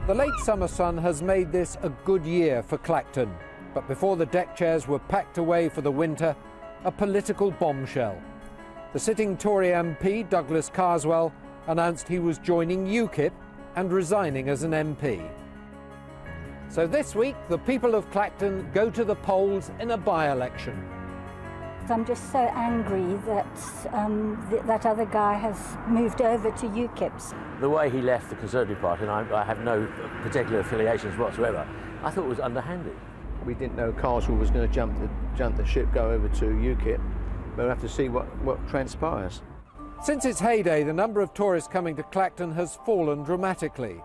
The late summer sun has made this a good year for Clacton, but before the deck chairs were packed away for the winter, a political bombshell. The sitting Tory MP, Douglas Carswell, announced he was joining UKIP and resigning as an MP. So this week, the people of Clacton go to the polls in a by-election. I'm just so angry that that other guy has moved over to UKIP. The way he left the Conservative Party, and I have no particular affiliations whatsoever, I thought it was underhanded. We didn't know Carswell was going to jump the ship, go over to UKIP. We'll have to see what transpires. Since its heyday, the number of tourists coming to Clacton has fallen dramatically.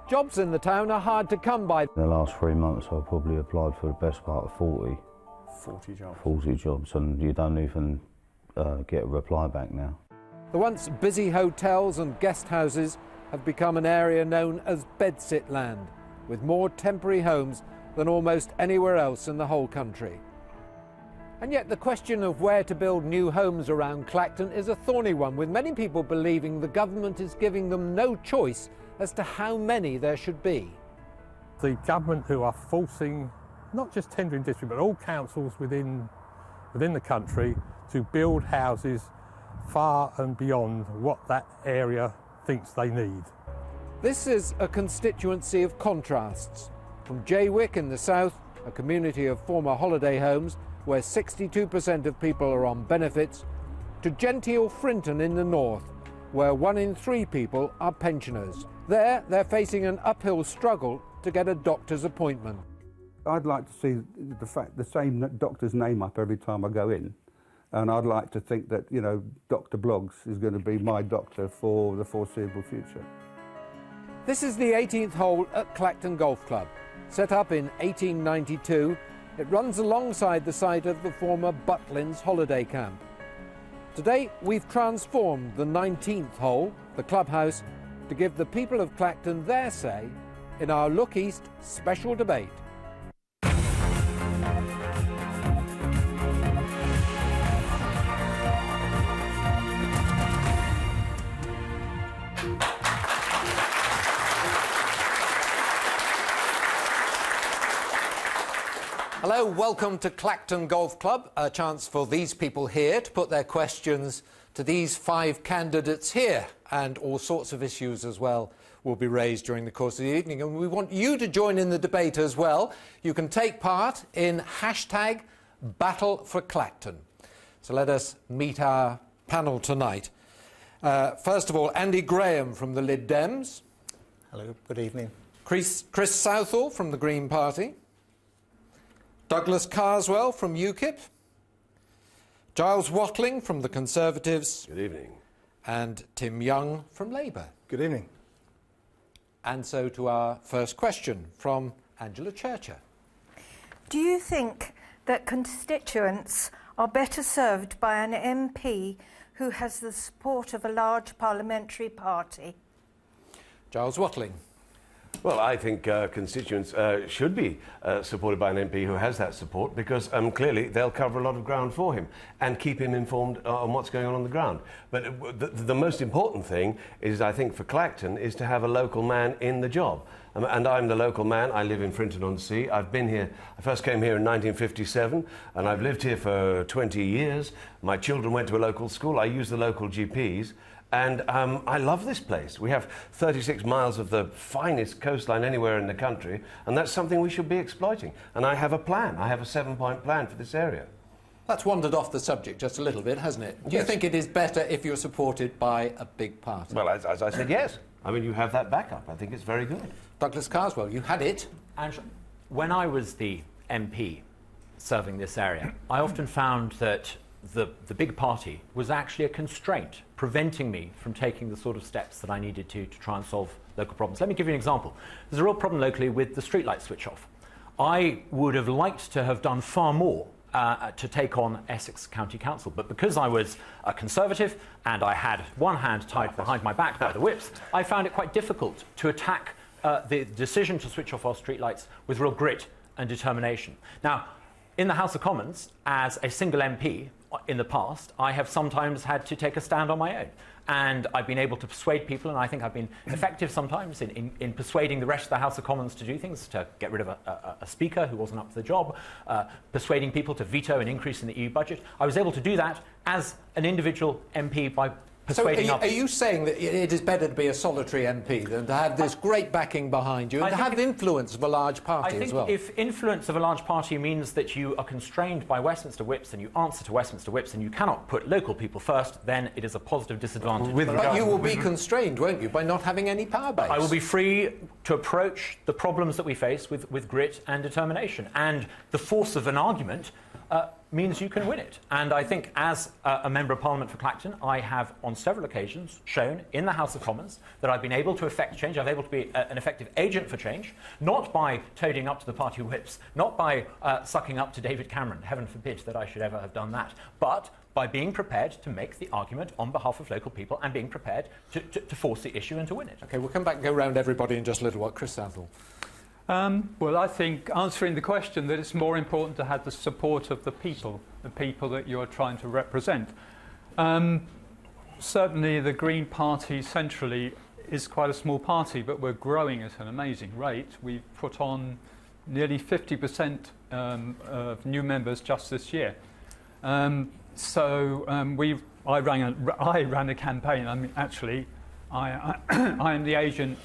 Jobs in the town are hard to come by. In the last 3 months, I've probably applied for the best part of 40 jobs, and you don't even get a reply back now. The once busy hotels and guest houses have become an area known as bedsit land, with more temporary homes than almost anywhere else in the whole country. And yet the question of where to build new homes around Clacton is a thorny one, with many people believing the government is giving them no choice as to how many there should be. The government who are forcing not just tendering district but all councils within the country to build houses far and beyond what that area thinks they need. This is a constituency of contrasts. From Jaywick in the south, a community of former holiday homes where 62% of people are on benefits, to genteel Frinton in the north, where 1 in 3 people are pensioners. There, they're facing an uphill struggle to get a doctor's appointment. I'd like to see the same doctor's name up every time I go in, and I'd like to think that, you know, Dr. Bloggs is going to be my doctor for the foreseeable future. This is the 18th hole at Clacton Golf Club. Set up in 1892, it runs alongside the site of the former Butlins holiday camp. Today, we've transformed the 19th hole, the clubhouse, to give the people of Clacton their say in our Look East special debate. Hello, welcome to Clacton Golf Club, a chance for these people here to put their questions to these 5 candidates here, and all sorts of issues as well will be raised during the course of the evening, and we want you to join in the debate as well. You can take part in #BattleForClacton. So let us meet our panel tonight. First of all, Andy Graham from the Lib Dems. Hello, good evening. Chris Southall from the Green Party. Douglas Carswell from UKIP, Giles Watling from the Conservatives. Good evening. And Tim Young from Labour. Good evening. And so to our first question from Angela Churcher. Do you think that constituents are better served by an MP who has the support of a large parliamentary party? Giles Watling. Well, I think constituents should be supported by an MP who has that support, because clearly they'll cover a lot of ground for him and keep him informed on what's going on the ground. But the most important thing is, I think, for Clacton, is to have a local man in the job. And I'm the local man. I live in Frinton-on-Sea. I've been here, I first came here in 1957, and I've lived here for 20 years. My children went to a local school. I use the local GPs. And I love this place. We have 36 miles of the finest coastline anywhere in the country, and that's something we should be exploiting. And I have a plan. I have a 7-point plan for this area. That's wandered off the subject just a little bit, hasn't it? Do you think it is better if you're supported by a big party? Well, as I said, yes. I mean, you have that backup. I think it's very good. Douglas Carswell, you had it. And when I was the MP serving this area, I often found that the big party was actually a constraint, preventing me from taking the sort of steps that I needed to try and solve local problems. Let me give you an example. There's a real problem locally with the streetlight switch off. I would have liked to have done far more to take on Essex County Council, but because I was a Conservative and I had one hand tied behind my back by the whips, I found it quite difficult to attack the decision to switch off our streetlights with real grit and determination. Now, in the House of Commons, as a single MP in the past, I have sometimes had to take a stand on my own. and I've been able to persuade people, and I think I've been effective sometimes in persuading the rest of the House of Commons to do things, to get rid of a speaker who wasn't up to the job, persuading people to veto an increase in the EU budget. I was able to do that as an individual MP by persuading others. So are you saying that it is better to be a solitary MP than to have this great backing behind you and to have influence of a large party as well? I think if influence of a large party means that you are constrained by Westminster whips and you answer to Westminster whips and you cannot put local people first, then it is a positive disadvantage. But you will be constrained, won't you, by not having any power base? I will be free to approach the problems that we face with grit and determination. And the force of an argument means you can win it. And I think as a Member of Parliament for Clacton, I have on several occasions shown in the House of Commons that I've been able to effect change. I've been able to be an effective agent for change, not by toadying up to the party whips, not by sucking up to David Cameron, heaven forbid that I should ever have done that, but by being prepared to make the argument on behalf of local people and being prepared to force the issue and to win it. OK, we'll come back and go round everybody in just a little while. Chris Southall. Well, I think, answering the question, that it's more important to have the support of the people that you're trying to represent. Certainly the Green Party centrally is quite a small party, but we're growing at an amazing rate. We've put on nearly 50% of new members just this year. I ran a campaign. I mean, actually, I am the agent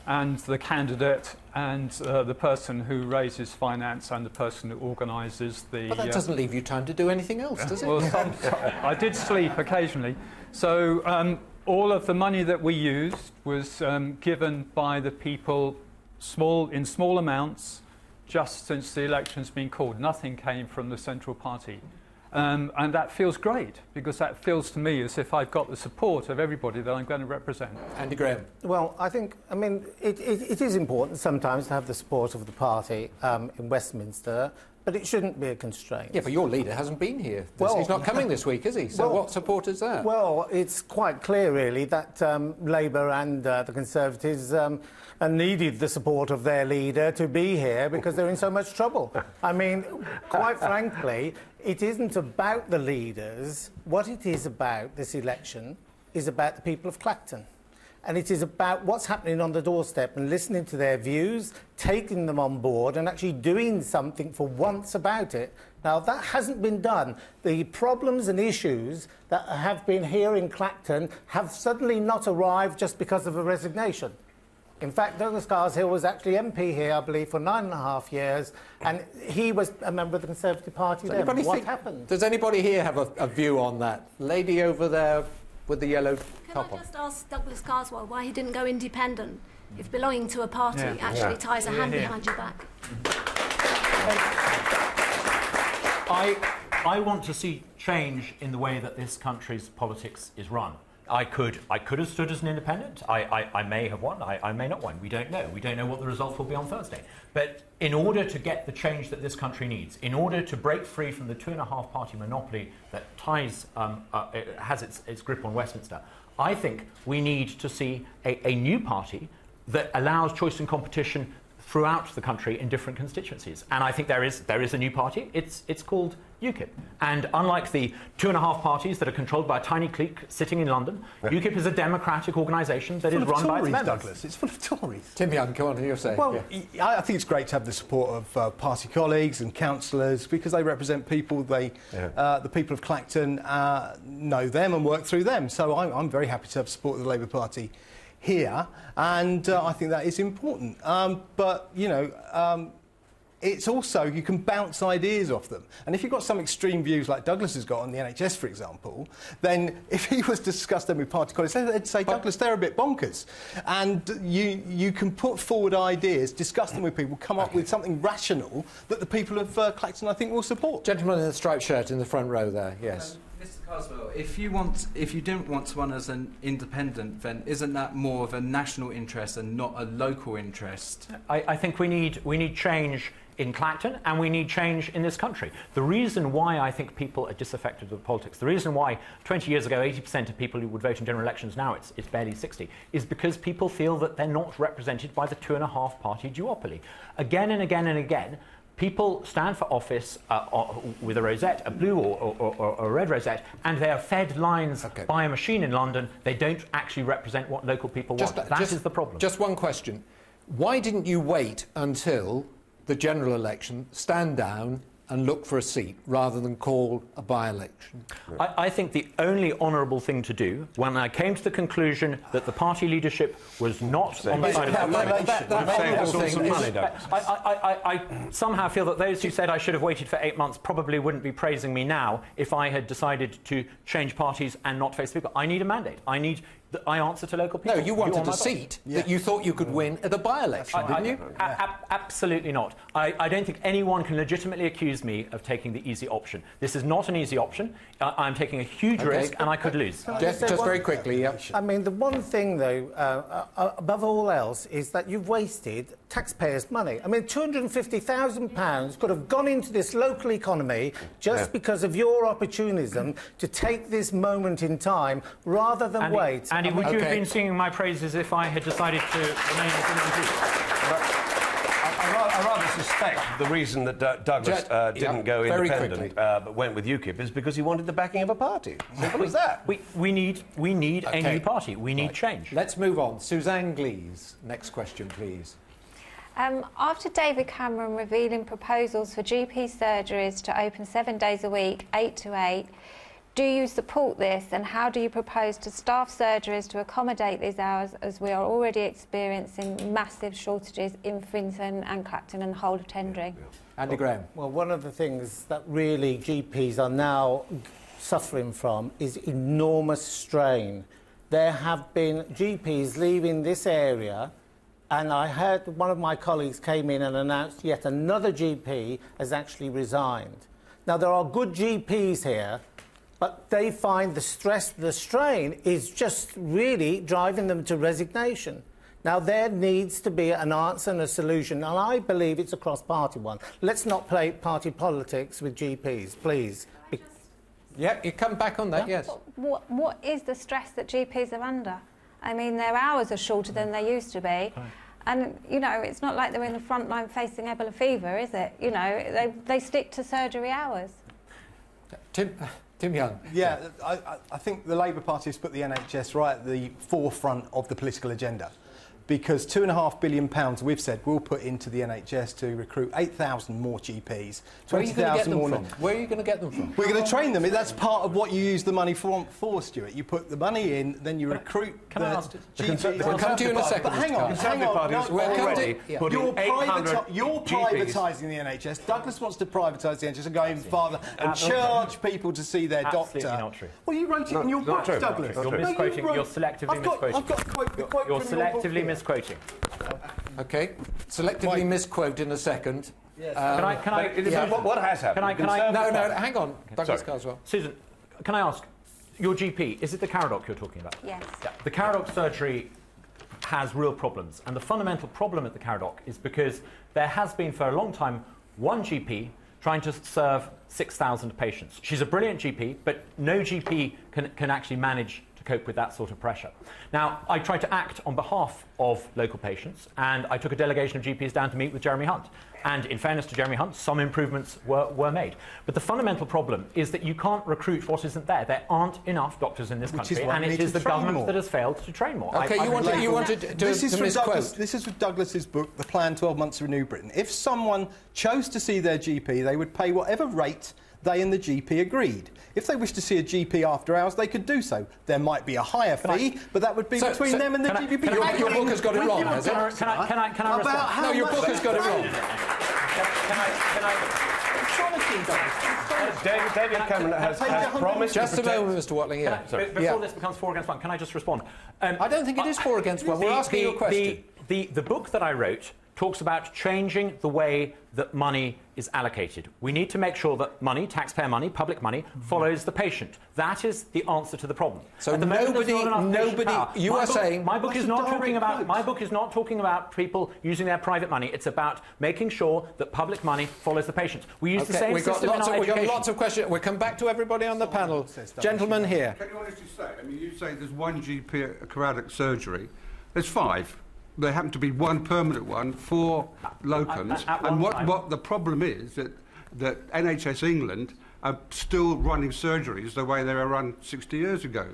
and the candidate and the person who raises finance and the person who organises the... But that doesn't leave you time to do anything else, does it? Well, I did sleep occasionally. So all of the money that we used was given by the people in small amounts just since the election's been called. Nothing came from the central party. And that feels great, because that feels to me as if I've got the support of everybody that I'm going to represent. Andy Graham. Well, I mean, it is important sometimes to have the support of the party in Westminster, but it shouldn't be a constraint. Yeah, but your leader hasn't been here. He's not coming this week, is he? So what support is that? Well, it's quite clear, really, that Labour and the Conservatives needed the support of their leader to be here because they're in so much trouble. I mean, quite frankly, it isn't about the leaders. What it is about, this election, is about the people of Clacton. And it is about what's happening on the doorstep and listening to their views, taking them on board and actually doing something for once about it. Now, that hasn't been done. The problems and issues that have been here in Clacton have suddenly not arrived just because of a resignation. In fact, Douglas Carswell was actually MP here, I believe, for 9.5 years, and he was a member of the Conservative Party then. What happened? Does anybody here have a view on that? Lady over there with the yellow top on. Can I just ask Douglas Carswell why he didn't go independent, if belonging to a party actually ties a hand behind your back? I want to see change in the way that this country's politics is run. I could have stood as an independent. I may have won. I may not won. We don't know. We don't know what the results will be on Thursday. But in order to get the change that this country needs, in order to break free from the 2.5 party monopoly that has its grip on Westminster, I think we need to see a new party that allows choice and competition throughout the country in different constituencies. And I think there is a new party. It's called UKIP. And unlike the 2.5 parties that are controlled by a tiny clique sitting in London, UKIP is a democratic organisation that is run by its members. Douglas. It's full of Tories. Tim Young, come on, you're saying. Well, I think it's great to have the support of party colleagues and councillors because they represent people. The people of Clacton know them and work through them. So I'm very happy to have support of the Labour Party here, and I think that is important. But, you know, it's also, you can bounce ideas off them. And if you've got some extreme views like Douglas has got on the NHS, for example, then if he was to discuss them with party colleagues, they'd say, Douglas, they're a bit bonkers. And you can put forward ideas, discuss them with people, come up with something rational that the people of Clacton, I think, will support. Gentleman in the striped shirt in the front row there, yes. Mr. Carswell, if you didn't want to run as an independent, then isn't that more of a national interest and not a local interest? I think we need change in Clacton and we need change in this country. The reason why I think people are disaffected with politics, the reason why 20 years ago 80% of people who would vote in general elections, now it's barely 60, is because people feel that they're not represented by the 2.5 party duopoly. Again and again and again, People stand for office with a rosette, a blue or a red rosette, and they are fed lines by a machine in London. They don't actually represent what local people want. That is the problem. Just one question. Why didn't you wait until the general election, stand down and look for a seat rather than call a by-election? I think the only honourable thing to do, when I came to the conclusion that the party leadership was not on the side of I somehow feel that those who said I should have waited for 8 months probably wouldn't be praising me now if I had decided to change parties and not face people. I need a mandate. I answer to local people. No, you wanted a seat that you thought you could win at the by-election, didn't you? Absolutely not. I don't think anyone can legitimately accuse me of taking the easy option. This is not an easy option. I'm taking a huge risk, and I could lose. Just very quickly, I mean, the one thing, though, above all else, is that you've wasted taxpayers' money. I mean, £250,000 could have gone into this local economy just because of your opportunism to take this moment in time rather than wait. Andy, would you have been singing my praises if I had decided to remain as an MP? I rather suspect the reason that Douglas didn't go independent but went with UKIP is because he wanted the backing of a party. Simple as that. We need a new party. We need change. Let's move on. Suzanne Glees, next question, please. After David Cameron revealing proposals for GP surgeries to open 7 days a week, 8 to 8, do you support this, and how do you propose to staff surgeries to accommodate these hours, as we are already experiencing massive shortages in Finton and Clacton and the whole of Tendring? Andy Graham. Well, one of the things that really GPs are now suffering from is enormous strain. There have been GPs leaving this area, and I heard one of my colleagues came in and announced yet another GP has actually resigned. Now, there are good GPs here, but they find the stress, the strain is just really driving them to resignation. Now, there needs to be an answer and a solution, and I believe it's a cross-party one. Let's not play party politics with GPs, please. Yeah, you come back on that, yes. What is the stress that GPs are under? I mean, their hours are shorter than they used to be. And, you know, it's not like they're in the front line facing Ebola fever, is it? You know, they stick to surgery hours. Tim Young. Yeah, I think the Labour Party has put the NHS right at the forefront of the political agenda, because £2.5 billion we've said we'll put into the NHS to recruit 8,000 more GPs, 20,000 more. Where are you going to get them from? We're going to train them. That's part of what you use the money for, Stuart. You put the money in, then you recruit the GPs. We'll come to you in a second. But hang on. You're privatising the NHS. Douglas wants to privatise the NHS and go even farther and charge people to see their doctor. Absolutely not true. Well, you wrote it in your book, Douglas. You're misquoting. You're selectively misquoting. I've got a quote. You're selectively misquoting. OK. Selectively misquote in a second. Yes. What has happened? No, hang on. Douglas Carswell. Susan, can I ask, your GP, is it the Caradoc you're talking about? Yes. Yeah. The Caradoc surgery has real problems, and the fundamental problem at the Caradoc is because there has been for a long time one GP trying to serve 6,000 patients. She's a brilliant GP, but no GP can actually manage to cope with that sort of pressure. Now, I tried to act on behalf of local patients, and I took a delegation of GPs down to meet with Jeremy Hunt. And in fairness to Jeremy Hunt, some improvements were made. But the fundamental problem is that you can't recruit what isn't there. There aren't enough doctors in this country, and it is the government that has failed to train more. OK, you wanted to misquote. This is with Douglas's book, The Plan 12 Months to Renew Britain. If someone chose to see their GP, they would pay whatever rate they and the GP agreed. If they wish to see a GP after hours, they could do so. There might be a higher fee, but that would be between them and the GP. Your book has got it wrong, has it? Can I respond? No, your book has got it wrong. David Cameron has promised. Just a moment, Mr. Watling. Before this becomes 4 against 1, can I just respond? I don't think it is 4 against 1. We're asking you a question. The book that I wrote talks about changing the way that money is allocated. We need to make sure that money, taxpayer money, public money, follows the patient. That is the answer to the problem. So nobody, you are saying... My book is not talking about people using their private money. It's about making sure that public money follows the patient. We use the same system in our education. We've got lots of questions. We'll come back to everybody on the panel. Gentlemen here. Can you honestly say, I mean, you say there's one GP at a Caradoc surgery. There's 5. there happened to be one permanent one for locums. And what the problem is that NHS England are still running surgeries the way they were run 60 years ago.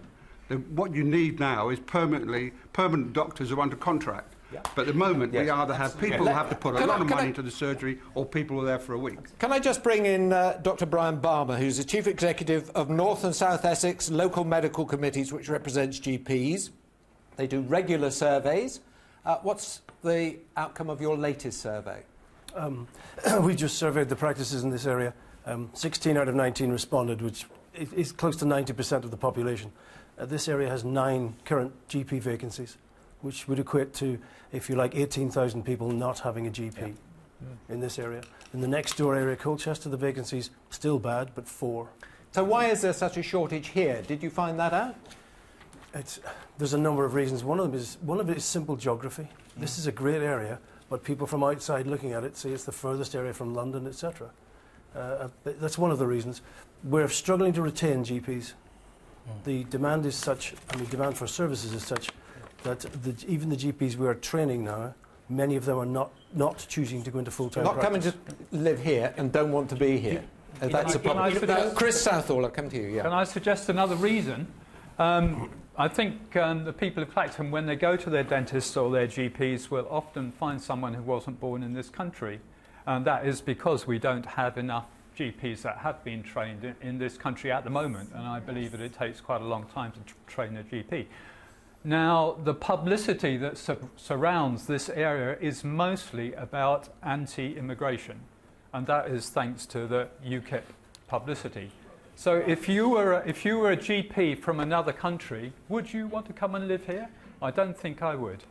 What you need now is permanent doctors who are under contract. Yeah. But at the moment, we either have people who have to put a lot of money into the surgery, or people who are there for a week. Can I just bring in Dr. Brian Balmer, who's the Chief Executive of North and South Essex Local Medical Committees, which represents GPs. They do regular surveys. What's the outcome of your latest survey? We just surveyed the practices in this area. 16 out of 19 responded, which is close to 90% of the population. This area has 9 current GP vacancies, which would equate to, if you like, 18,000 people not having a GP in this area. In the next door area, Colchester, the vacancies still bad, but 4. So why is there such a shortage here? Did you find that out? There's a number of reasons. One of it is simple geography. This is a great area, but people from outside looking at it say it's the furthest area from London, etc. That's one of the reasons. We're struggling to retain GPs. The demand is such, demand for services is such that even the GPs we are training now, many of them are not choosing to go into full-time practice. Not coming to live here and don't want to be here. That's a problem. Chris Southall, I'll come to you. Yeah. Can I suggest another reason? I think the people of Clacton, when they go to their dentists or their GPs, will often find someone who wasn't born in this country. And that is because we don't have enough GPs that have been trained in this country at the moment. And I believe that it takes quite a long time to train a GP. Now, the publicity that surrounds this area is mostly about anti-immigration. And that is thanks to the UKIP publicity. So if you were a GP from another country, would you want to come and live here? I don't think I would.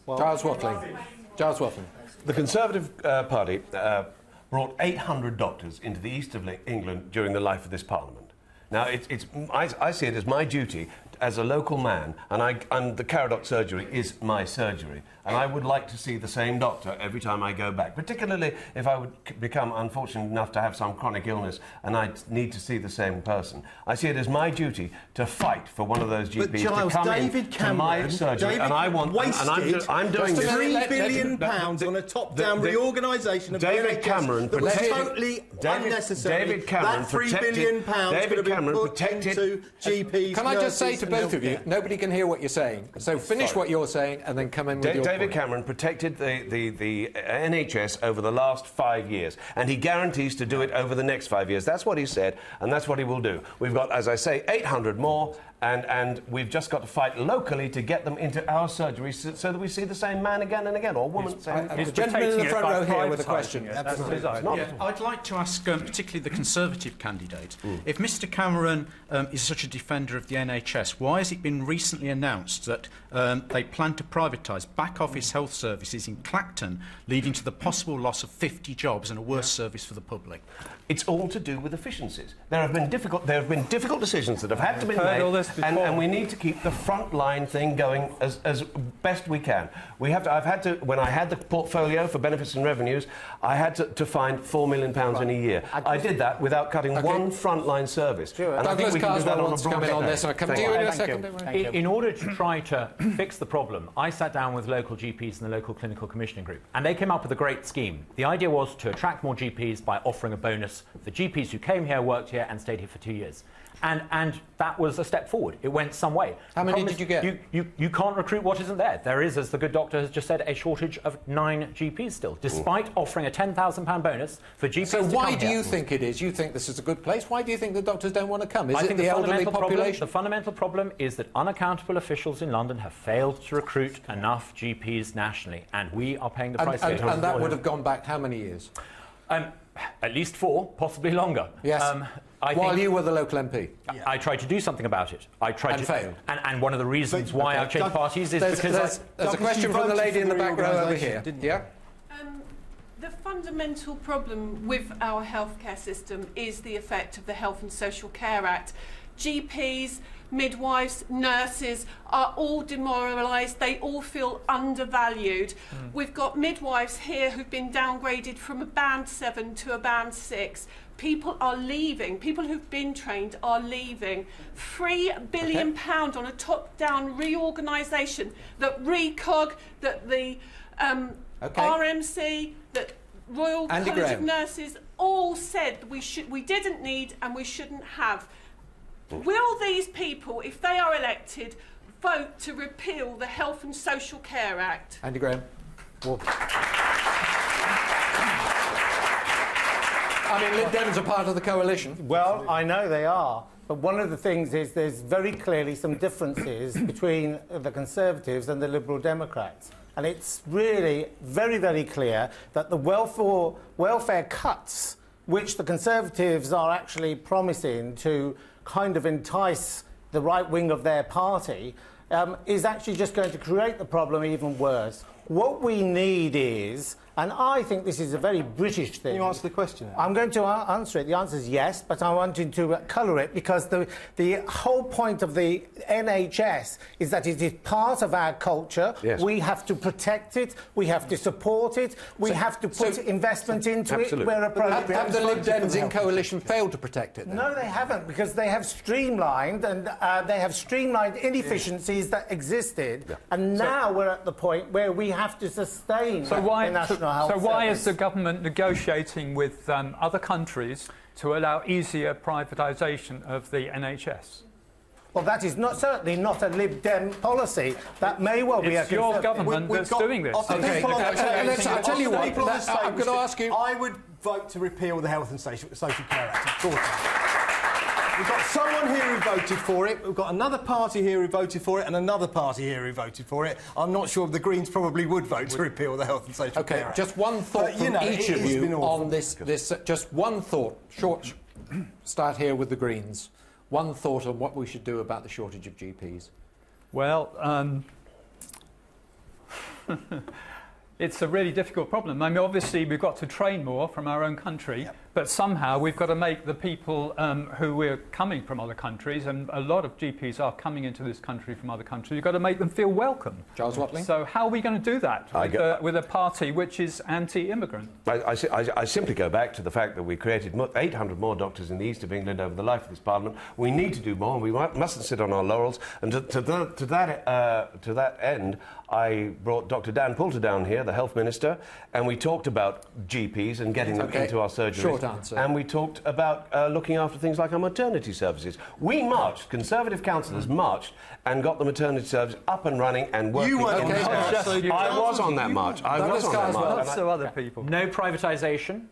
Well, Giles Watling. Giles Watling. The Conservative Party brought 800 doctors into the east of England during the life of this Parliament. Now, I see it as my duty as a local man, and the Caradoc surgery is my surgery, and I would like to see the same doctor every time I go back, particularly if I would become unfortunate enough to have some chronic illness and I need to see the same person. I see it as my duty to fight for one of those GPs Giles, to come David to my surgery, and I want, I'm doing this. £3 billion on a top-down reorganisation of David Cameron that was totally unnecessary. David Cameron that £3 billion David Cameron protected GPs. Can I just say to both of you, nobody can hear what you're saying, so finish what you're saying and then come in with your David point. Cameron protected the NHS over the last 5 years, and he guarantees to do it over the next 5 years. That's what he said, and that's what he will do. We've got, as I say, 800 more, and we've just got to fight locally to get them into our surgeries so that we see the same man again and again, or woman. The gentleman in the front row here with a question. I'd like to ask, particularly the Conservative candidate, if Mr Cameron is such a defender of the NHS, why has it been recently announced that they plan to privatise back-office health services in Clacton, leading to the possible loss of 50 jobs and a worse service for the public? It's all to do with efficiencies. There have been difficult decisions that have had to be made, and we need to keep the frontline thing going as best we can. I've had to, when I had the portfolio for benefits and revenues, I had to find £4 million in a year. I did that without cutting one frontline service. Sure. And Douglas Carswell wants to come in on this. I'll come to you in a second. In order to try to fix the problem, I sat down with local GPs in the local clinical commissioning group, and they came up with a great scheme. The idea was to attract more GPs by offering a bonus for GPs who came here, worked here, and stayed here for 2 years. And that was a step forward. It went some way. How many did you get? You can't recruit what isn't there. There is, as the good doctor has just said, a shortage of 9 GPs still, despite offering a £10,000 bonus for GPs So why do you think it is? You think this is a good place? Why do you think the doctors don't want to come? Is it the elderly population? The fundamental problem is that unaccountable officials in London have failed to recruit enough GPs nationally, and we are paying the price. And that would have gone back how many years? At least 4, possibly longer. Yes. While you were the local MP. I tried to do something about it. I tried and failed. And one of the reasons why I've changed parties is because... There's a question from the lady in the back row over here. Yeah? The fundamental problem with our healthcare system is the effect of the Health and Social Care Act GPs, midwives, nurses are all demoralised. They all feel undervalued. We've got midwives here who've been downgraded from a band 7 to a band 6. People are leaving. People who've been trained are leaving. £3 billion on a top-down reorganisation that RECOG, that the RMC, that Royal College of Nurses all said we didn't need and we shouldn't have. Will these people, if they are elected, vote to repeal the Health and Social Care Act? Andy Graham. I mean, Lib Dems are part of the coalition. Well, I know they are. But one of the things is there's very clearly some differences between the Conservatives and the Liberal Democrats. And it's really very, very clear that the welfare cuts, which the Conservatives are actually promising to kind of entice the right wing of their party, is actually just going to create the problem even worse. What we need is, and I think this is a very British thing. Can you answer the question? I'm going to answer it. The answer is yes, but I wanted to colour it because the whole point of the NHS is that it is part of our culture. Yes. We have to protect it. We have to support it. We have to put investment into it where appropriate. Have the Lib Dems in coalition failed to protect it then? No, they haven't, because they have streamlined and inefficiencies that existed, and now we're at the point where we have to sustain the National Health Service. So why is the government negotiating with other countries to allow easier privatisation of the NHS? Well, that is certainly not a Lib Dem policy. That may well be a... It's your government that's doing this. Okay, I'll tell you what, I'm going to ask you... I would vote to repeal the Health and Social Care Act, of course. We've got someone here who voted for it, we've got another party here who voted for it, and another party here who voted for it. I'm not sure the Greens probably would vote to repeal the Health and Social Care Act. Just one thought from each of you on this. Just one thought. Short. Start here with the Greens. One thought on what we should do about the shortage of GPs. Well, it's a really difficult problem. I mean, obviously, we've got to train more from our own country, but somehow we've got to make the people who are coming from other countries, and a lot of GPs are coming into this country from other countries, you've got to make them feel welcome. Giles Watling? So how are we going to do that with a party which is anti-immigrant? I simply go back to the fact that we created 800 more doctors in the east of England over the life of this Parliament. We need to do more, and we mustn't sit on our laurels. And to that end, I brought Dr. Dan Poulter down here, the Health Minister, and we talked about GPs and getting them into our surgeries. Short answer. And we talked about looking after things like our maternity services. We marched, Conservative councillors marched and got the maternity service up and running and working. You were I was on that march. I was on that march. Lots of other people. No privatisation.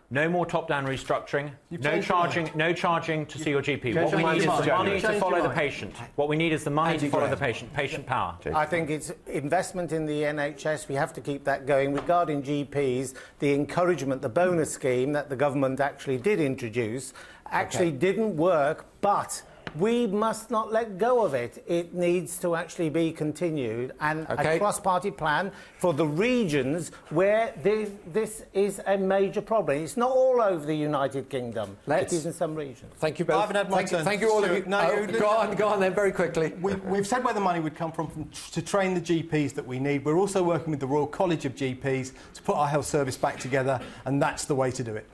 No more top-down restructuring. No charging to see your GP. What we need is the money to follow the patient. What we need is the money to follow the patient. Patient power. I think it's investment in the NHS. We have to keep that going. Regarding GPs, the encouragement, the bonus scheme that the government actually did introduce actually didn't work, but we must not let go of it. It needs to actually be continued, and a cross-party plan for the regions where this is a major problem. It's not all over the United Kingdom. It is in some regions. Thank you both. I haven't had my turn. Thank you all of you. Go on then, very quickly. We've said where the money would come from to train the GPs that we need. We're also working with the Royal College of GPs to put our health service back together, and that's the way to do it.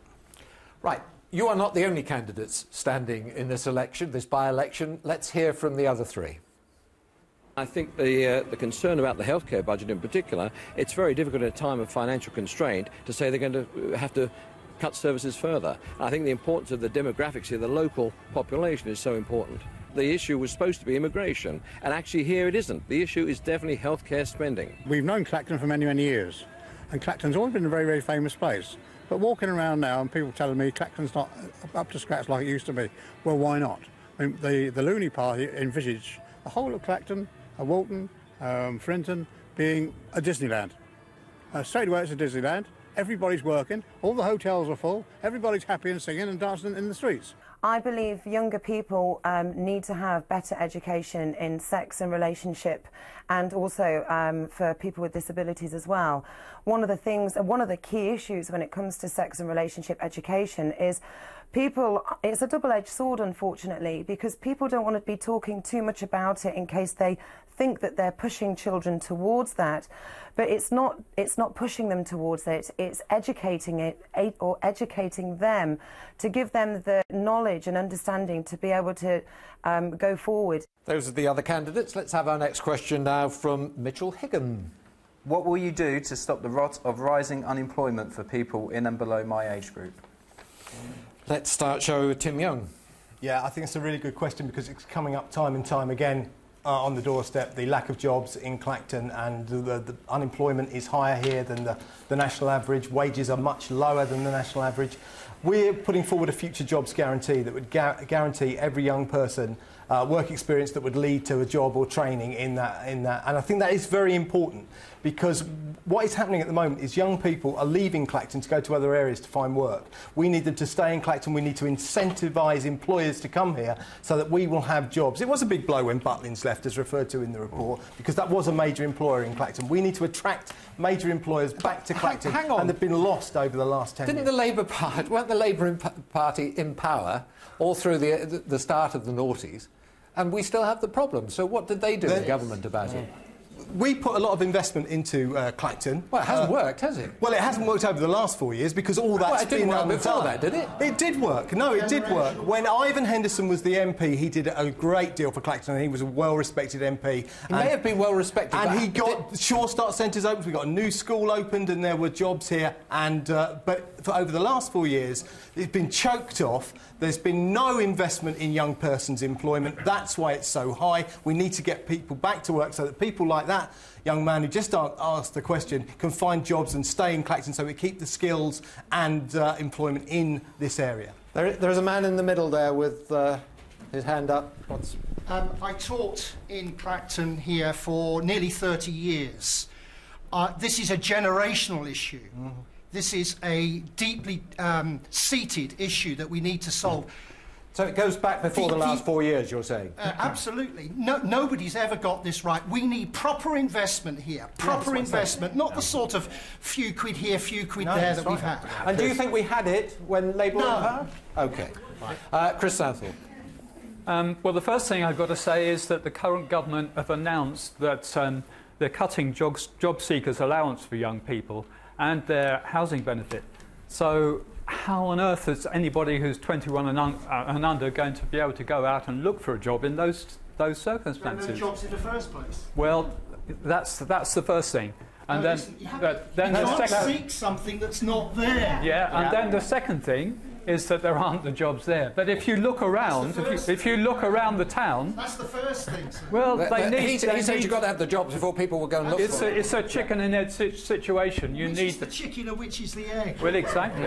Right. You are not the only candidates standing in this election, this by-election. Let's hear from the other three. I think the concern about the healthcare budget in particular, it's very difficult at a time of financial constraint to say they're going to have to cut services further. I think the importance of the demographics here, the local population, is so important. The issue was supposed to be immigration, and actually here it isn't. The issue is definitely healthcare spending. We've known Clacton for many, many years, and Clacton's always been a very, very famous place. But walking around now and people telling me Clacton's not up to scratch like it used to be, well, why not? I mean, the Looney Party envisaged the whole of Clacton, Walton, Frinton being a Disneyland. Straight away it's a Disneyland. Everybody's working, all the hotels are full, everybody's happy and singing and dancing in the streets. I believe younger people need to have better education in sex and relationship, and also for people with disabilities as well. One of the key issues when it comes to sex and relationship education is it's a double-edged sword, unfortunately, because people don't want to be talking too much about it in case they think that they're pushing children towards that. But it's not pushing them towards it, it's educating them to give them the knowledge and understanding to be able to go forward. Those are the other candidates. Let's have our next question now from Mitchell Higgin. What will you do to stop the rot of rising unemployment for people in and below my age group? Let's start, shall we, with Tim Young. Yeah, I think it's a really good question because it's coming up time and time again on the doorstep, the lack of jobs in Clacton, and the unemployment is higher here than the national average. Wages are much lower than the national average. We're putting forward a future jobs guarantee that would guarantee every young person work experience that would lead to a job or training in that. And I think that is very important, because what is happening at the moment is young people are leaving Clacton to go to other areas to find work. We need them to stay in Clacton. We need to incentivise employers to come here so that we will have jobs. It was a big blow when Butlins left, as referred to in the report, because that was a major employer in Clacton. We need to attract major employers back to Clacton, hang on. and they've been lost over the last 10 years. Didn't the Labour Party, weren't the Labour Party in power all through the start of the noughties, and we still have the problem? So what did they do in government about it? We put a lot of investment into Clacton. Well, it hasn't worked, has it? Well, it hasn't worked over the last 4 years because all that's been done before that, did it? It did work. No, it did work. When Ivan Henderson was the MP, he did a great deal for Clacton, and he was a well-respected MP. He may have been well-respected, and he got Sure Start centres opened. We got a new school opened, and there were jobs here. And but for over the last 4 years, it's been choked off. There's been no investment in young persons' employment. That's why it's so high. We need to get people back to work so that people like that young man who just asked the question can find jobs and stay in Clacton, so we keep the skills and employment in this area. There's a man in the middle there with his hand up. I taught in Clacton here for nearly 30 years. This is a generational issue. Mm-hmm. This is a deeply seated issue that we need to solve. So it goes back before the last 4 years, you're saying? Absolutely. Nobody's ever got this right. We need proper investment here. Proper investment, not the sort of few quid here, few quid there that we've had. And do you think we had it when Labour were in power? OK. Chris Southall. Well, the first thing I've got to say is that the current government have announced that they're cutting job seekers' allowance for young people and their housing benefit. So how on earth is anybody who's 21 and under going to be able to go out and look for a job in those circumstances? There are no jobs in the first place. Well, that's the first thing. And then you can't seek something that's not there. Yeah, and then the second thing is that there aren't the jobs there. But if you look around, if you look around the town, that's the first thing. Sir. Well, he said you've got to have the jobs before people will go and look for them. It's a chicken and egg situation. Which is the chicken and which is the egg? Well, exactly.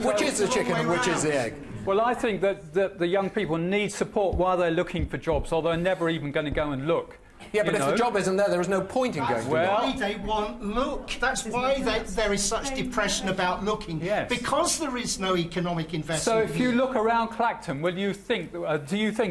Which is the chicken and which is the egg? Well, I think that the young people need support while they're looking for jobs, although they're never even going to go and look. Yeah, but if the job isn't there, there is no point in going to look. That's why they want look. That's why there is such depression about looking. Yes. Because there is no economic investment. So if you look around Clacton, do you think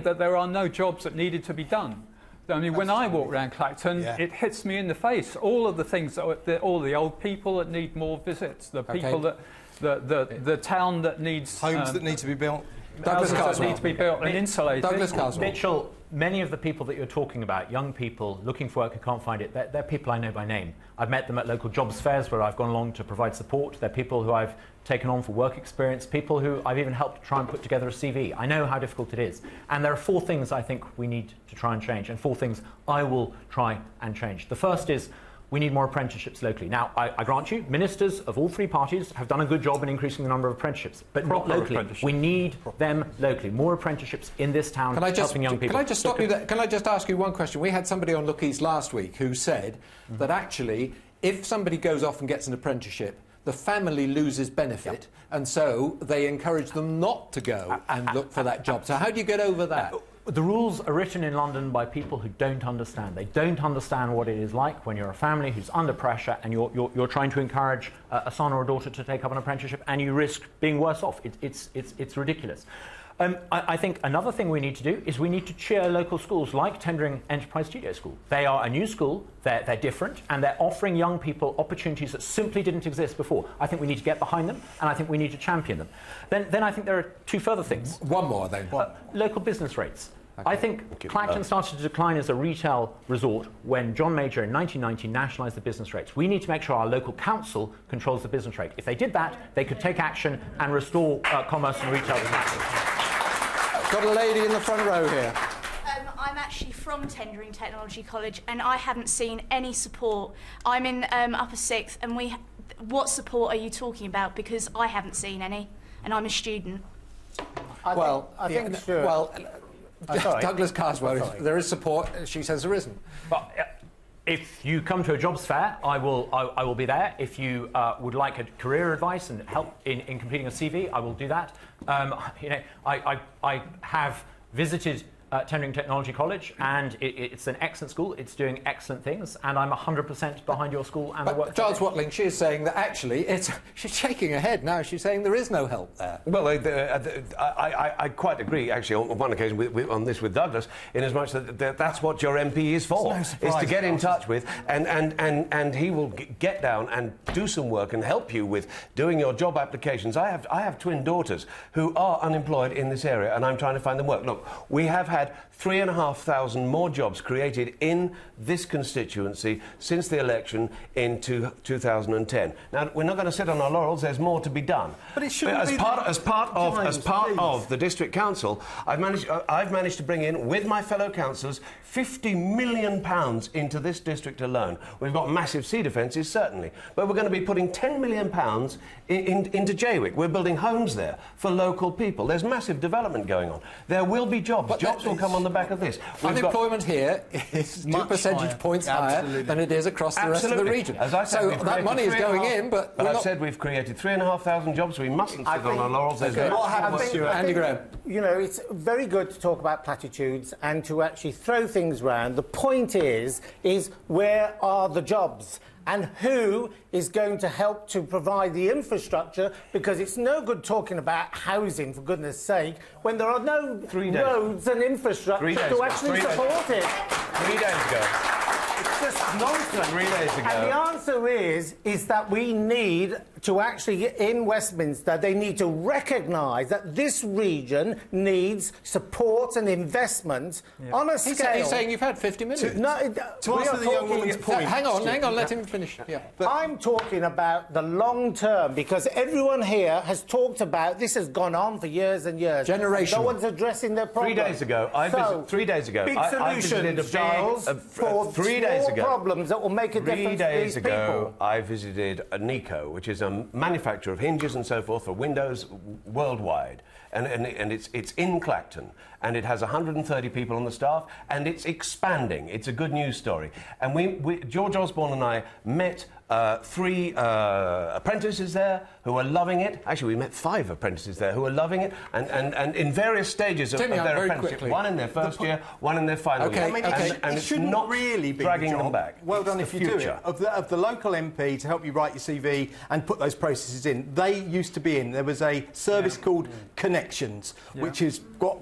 that there are no jobs that needed to be done? I mean, when I walk around Clacton, it hits me in the face. All of the things, all the old people that need more visits, the people the town that needs homes that need to be built. Douglas Carswell need to be built and insulated. Douglas Carswell. Mitchell, many of the people that you're talking about, young people looking for work who can't find it, they're people I know by name. I've met them at local jobs fairs where I've gone along to provide support. They're people who I've taken on for work experience, people who I've even helped try and put together a CV. I know how difficult it is. And there are 4 things I think we need to try and change, and 4 things I will try and change. The first is we need more apprenticeships locally. Now, I grant you, ministers of all 3 parties have done a good job in increasing the number of apprenticeships, but not locally. We need them locally. More apprenticeships in this town helping young people. Can I just stop you there? Can I just ask you one question? We had somebody on Look East last week who said that actually, if somebody goes off and gets an apprenticeship, the family loses benefit, and so they encourage them not to go and look for that job. So how do you get over that? The rules are written in London by people who don't understand. They don't understand what it is like when you're a family who's under pressure and you're trying to encourage a son or a daughter to take up an apprenticeship, and you risk being worse off. It's ridiculous. I think another thing we need to do is we need to cheer local schools like Tendring Enterprise Studio School. They are a new school, they're different, and they're offering young people opportunities that simply didn't exist before. I think we need to get behind them, and I think we need to champion them. Then I think there are two further things. One more, then. Local business rates. Okay. I think Clacton started to decline as a retail resort when John Major in 1990 nationalised the business rates. We need to make sure our local council controls the business rate. If they did that, they could take action and restore commerce and retail to Got a lady in the front row here. I'm actually from Tendring Technology College, and I haven't seen any support. I'm in upper sixth, and what support are you talking about? Because I haven't seen any, and I'm a student. Douglas Carswell, if there is support, she says there isn't. But if you come to a jobs fair, I will be there. If you would like a career advice and help in completing a CV, I will do that. I have visited Tendring Technology College, and it's an excellent school. It's doing excellent things, and I'm 100% behind your school and the work. Giles Watling, she is saying that actually she's shaking her head now. She's saying there is no help there. Well, I quite agree, actually, on one occasion on this with Douglas, in as much that that's what your MP is for, is to get in touch with, and he will get down and do some work and help you with doing your job applications. I have twin daughters who are unemployed in this area, and I'm trying to find them work. Look, we have had 3,500 more jobs created in this constituency since the election in 2010. Now, we're not going to sit on our laurels. There's more to be done. But it shouldn't be as part of the district council, I've managed to bring in, with my fellow councillors, £50 million into this district alone. We've got massive sea defences, certainly, but we're going to be putting £10 million into Jaywick. We're building homes there for local people. There's massive development going on. There will be jobs. But jobs will come on the back of this. Unemployment here is 2 percentage points higher than it is across the rest of the region. As I said, so that money is going in, but I've said we've created 3,500 jobs. We mustn't sit on our laurels. What happens, Andy Graham? You know, it's very good to talk about platitudes and to actually throw things around. The point is where are the jobs? And who is going to help to provide the infrastructure? Because it's no good talking about housing, for goodness sake, when there are no roads and infrastructure to actually support it. 3 days ago. It's just nonsense. 3 days ago. And the answer is that we need to actually, in Westminster, they need to recognise that this region needs support and investment on a scale. He's saying you've had 50 million. To answer the young woman's point. Hang on, let him finish. Yeah. I'm talking about the long term, because everyone here has talked about this has gone on for years and years. Generation. No one's addressing their problem. 3 days ago, I visited Giles, for 3 days ago. Problems that will make a difference to these people. I visited Nico, which is a manufacturer of hinges and so forth for windows worldwide, and it's in Clacton, and it has 130 people on the staff, and it's expanding. It's a good news story. And George Osborne and I met 3 apprentices there who are loving it. Actually, we met 5 apprentices there who are loving it, and in various stages of their apprenticeship. One in their first year, one in their final year. And it shouldn't not really be dragging them back. Well done if you do it. Of the local MP to help you write your CV and put those processes in. They used to be in. There was a service called Connections, which has got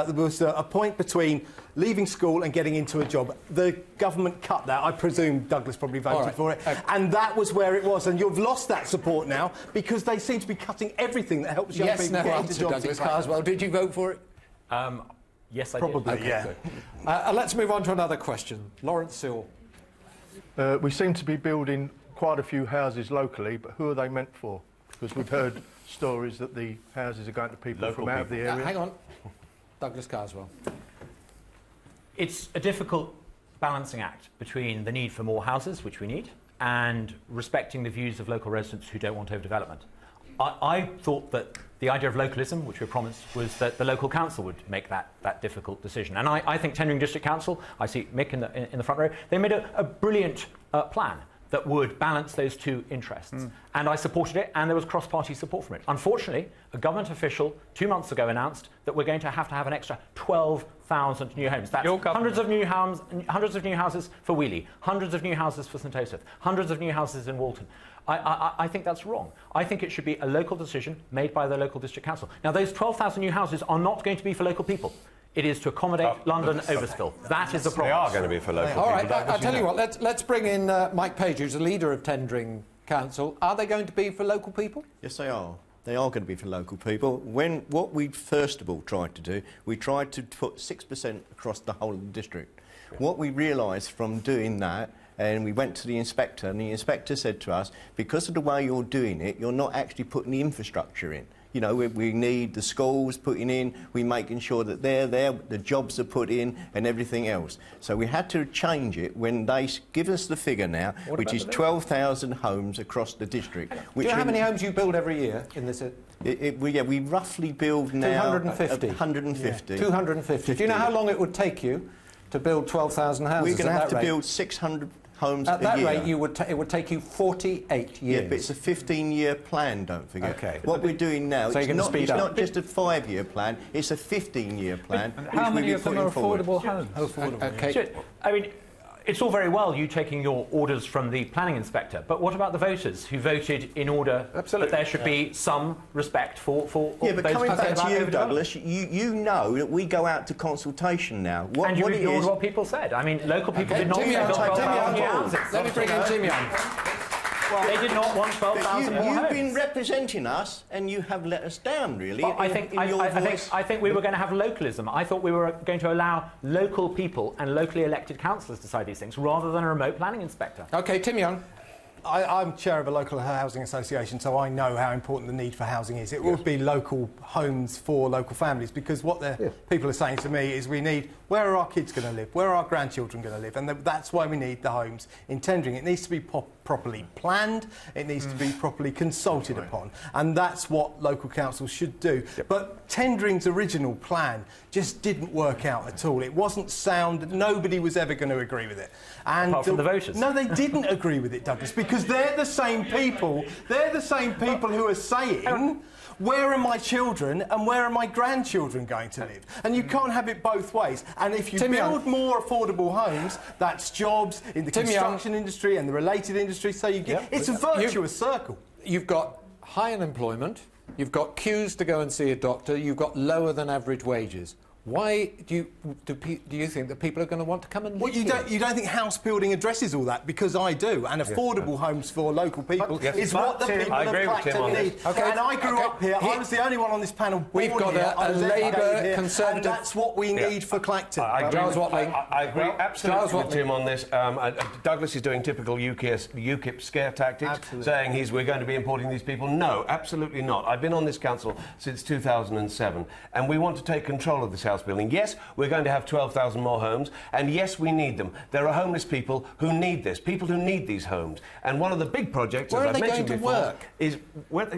there was a point between leaving school and getting into a job. The government cut that. I presume Douglas probably voted for it. And that was where it was. And you've lost that support now because they seem to be cutting everything that helps young people get into jobs. Douglas Carswell, did you vote for it? Yes, I probably, did. yeah. Let's move on to another question. Lawrence Sewell. We seem to be building quite a few houses locally, but who are they meant for? Because we've heard stories that the houses are going to people from out of the area. Hang on. Douglas Carswell. It's a difficult balancing act between the need for more houses, which we need, and respecting the views of local residents who don't want overdevelopment. I thought that the idea of localism, which we were promised, was that the local council would make that difficult decision. And I think Tendring District Council, I see Mick in the front row, they made a brilliant plan. that would balance those two interests. And I supported it, and there was cross-party support from it. Unfortunately, a government official 2 months ago announced that we're going to have an extra 12,000 new homes. That's hundreds of new houses for Wheelie, hundreds of new houses for St Asaph, hundreds of new houses in Walton. I think that's wrong. I think it should be a local decision made by the local district council. Now, those 12,000 new houses are not going to be for local people. It is to accommodate London overspill. That is the problem. They are going to be for local people. All right, I'll tell you what, let's bring in Mike Page, who's the leader of Tendring Council. Are they going to be for local people? Yes, they are. They are going to be for local people. What we first of all tried to do, we tried to put 6% across the whole of the district. What we realised from doing that, and we went to the inspector, and the inspector said to us, because of the way you're doing it, you're not actually putting the infrastructure in. You know, we need the schools putting in, we're making sure that they're there, the jobs are put in and everything else. So we had to change it when they give us the figure now, which is 12,000 homes across the district. Do you know how many homes you build every year in this? We roughly build now 250. 150. 250. Do you know how long it would take you to build 12,000 houses? We're going to have to build 600 homes a year. At that rate, it would take you 48 years. Yeah, but it's a 15-year plan, don't forget. Okay. What we're doing now, So it's not just a 5-year plan, it's a 15-year plan. How many of them are affordable homes? Okay. I mean, it's all very well you taking your orders from the planning inspector, but what about the voters who voted in order that there should be some respect for yeah, but those coming back to you, overdevelopment? Douglas, you know that we go out to consultation now. And you ignored what people said. I mean, local people did not Tim Young, build 12,000 new houses. Let me bring in Tim Young. Well, they did not want 12,000 more homes. You've been representing us, and you have let us down, really. Well, I think we were going to have localism. I thought we were going to allow local people and locally elected councillors to decide these things, rather than a remote planning inspector. OK, Tim Young. I'm chair of a local housing association, so I know how important the need for housing is. It would be local homes for local families, because what the people are saying to me is we need, where are our kids going to live? Where are our grandchildren going to live? And that's why we need the homes in Tendring. It needs to be properly planned, it needs to be properly consulted upon, and that's what local councils should do. But Tendring's original plan just didn't work out at all. It wasn't sound, nobody was ever going to agree with it. And apart from the voters. No, they didn't agree with it, Douglas, because they're the same people who are saying, where are my children and where are my grandchildren going to live? And you can't have it both ways. And if you build more affordable homes, that's jobs in the construction industry and the related industry, so you get... It's a virtuous circle. You've got high unemployment, you've got queues to go and see a doctor, you've got lower than average wages. Why do you think that people are going to want to come and live here? You don't think house building addresses all that? Because I do, and affordable homes for local people is what the people of Clacton need. Okay. And I grew up here. I was the only one on this panel born We've got here. a Labour Conservative... And that's what we need for Clacton. I agree absolutely with Tim on this. Douglas is doing typical UKIP scare tactics, saying we're going to be importing these people. No, absolutely not. I've been on this council since 2007, and we want to take control of this house building. Yes, we're going to have 12,000 more homes, and yes, we need them. There are homeless people who need this, people who need these homes. And one of the big projects, as I've mentioned before, is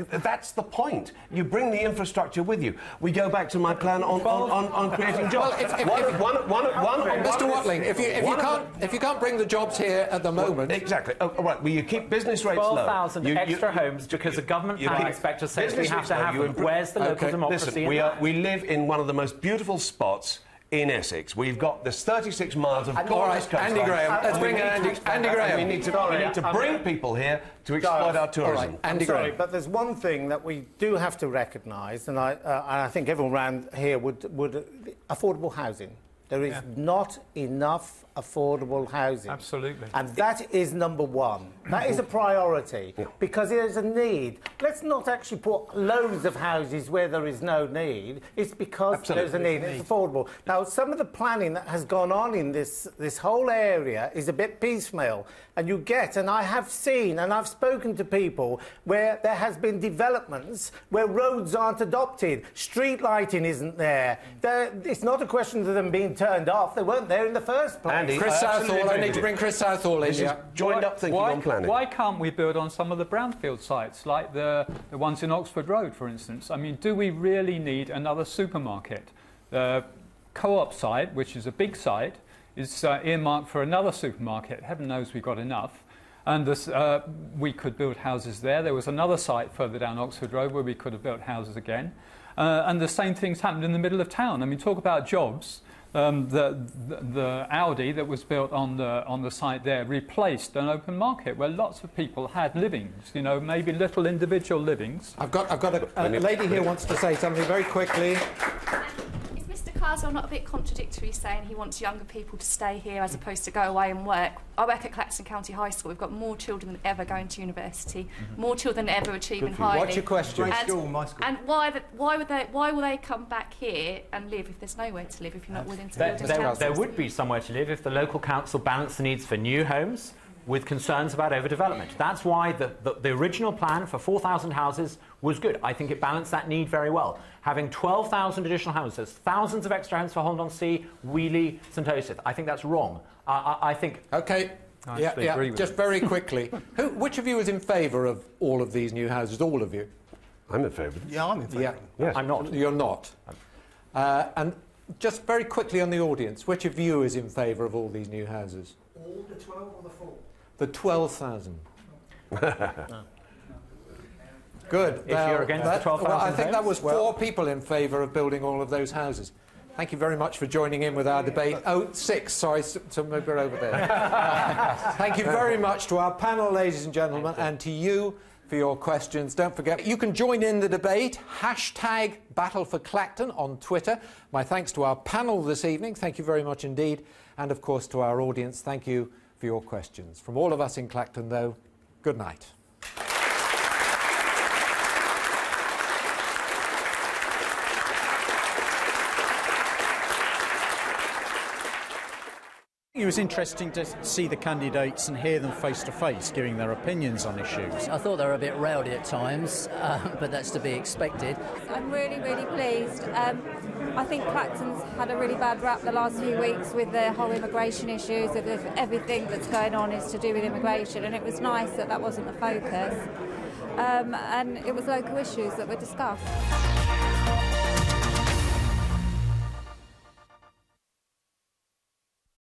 that's the point. You bring the infrastructure with you. We go back to my plan on creating jobs. Mr. Watling, if you can't bring the jobs here at the moment, exactly. Oh, right. Well, you keep business rates low. 12,000 extra homes because the government planning inspector says we have to have them. Where's the local democracy? Listen, we live in one of the most beautiful spots in Essex. We've got this 36 miles of gorgeous coastline. Andy Graham. Let's bring in Andy Graham. We need to bring people here to exploit our tourism. Right, Andy Graham. But there's one thing that we do have to recognise, and I think everyone around here would affordable housing. There is not enough affordable housing. Absolutely. And that is number one. That is a priority because there's a need. Let's not actually put loads of houses where there is no need. It's because there's a need. It's affordable. Now, some of the planning that has gone on in this whole area is a bit piecemeal. And you get, and I have seen, and I've spoken to people where there has been developments where roads aren't adopted, street lighting isn't there. It's not a question of them being turned off. They weren't there in the first place. Andy, Chris Southall, I need to bring Chris Southall in. This is joined up thinking on planning. Why can't we build on some of the brownfield sites, like the ones in Oxford Road, for instance? I mean, do we really need another supermarket? The Co-op site, which is a big site, is earmarked for another supermarket. Heaven knows we've got enough. And this, we could build houses there. There was another site further down Oxford Road where we could have built houses again. And the same things happened in the middle of town. I mean, talk about jobs. The Audi that was built on the site there replaced an open market where lots of people had livings, you know, maybe little individual livings. I've got a lady here wants to say something very quickly. Is Mr. Carswell not a bit contradictory saying he wants younger people to stay here as opposed to go away and work? I work at Clacton County High School. We've got more children than ever going to university, more children than ever achieving highly. What's your question? And, School, my school. And why will they come back here and live if there's nowhere to live, if you're not willing to build a There would be somewhere to live if the local council balanced the needs for new homes with concerns about overdevelopment. That's why the original plan for 4,000 houses was good. I think it balanced that need very well. Having 12,000 additional houses, thousands of extra homes for Holland-on-Sea, Wheeley, St Osyth, I think that's wrong. I think... OK. Just very quickly. Which of you is in favour of all of these new houses? All of you? I'm in favour. Yeah, I'm in favour. Yes. I'm not. You're not. And just very quickly on the audience, which of you is in favour of all these new houses? All the 12 or the 4? The 12,000. Good. If you're against the 12,000 I think that was homes, 4 people in favour of building all of those houses. Thank you very much for joining in with our debate. Oh, 6, sorry, so maybe we're over there. Thank you very much to our panel, ladies and gentlemen, and to you for your questions. Don't forget, you can join in the debate. Hashtag Battle for Clacton on Twitter. My thanks to our panel this evening. Thank you very much indeed. And, of course, to our audience, thank you for your questions. From all of us in Clacton, though, good night. It was interesting to see the candidates and hear them face to face, giving their opinions on issues. I thought they were a bit rowdy at times, but that's to be expected. I'm really, really pleased. I think Clacton's had a really bad rap the last few weeks with the whole immigration issues. Everything that's going on is to do with immigration, and it was nice that that wasn't the focus. And it was local issues that were discussed.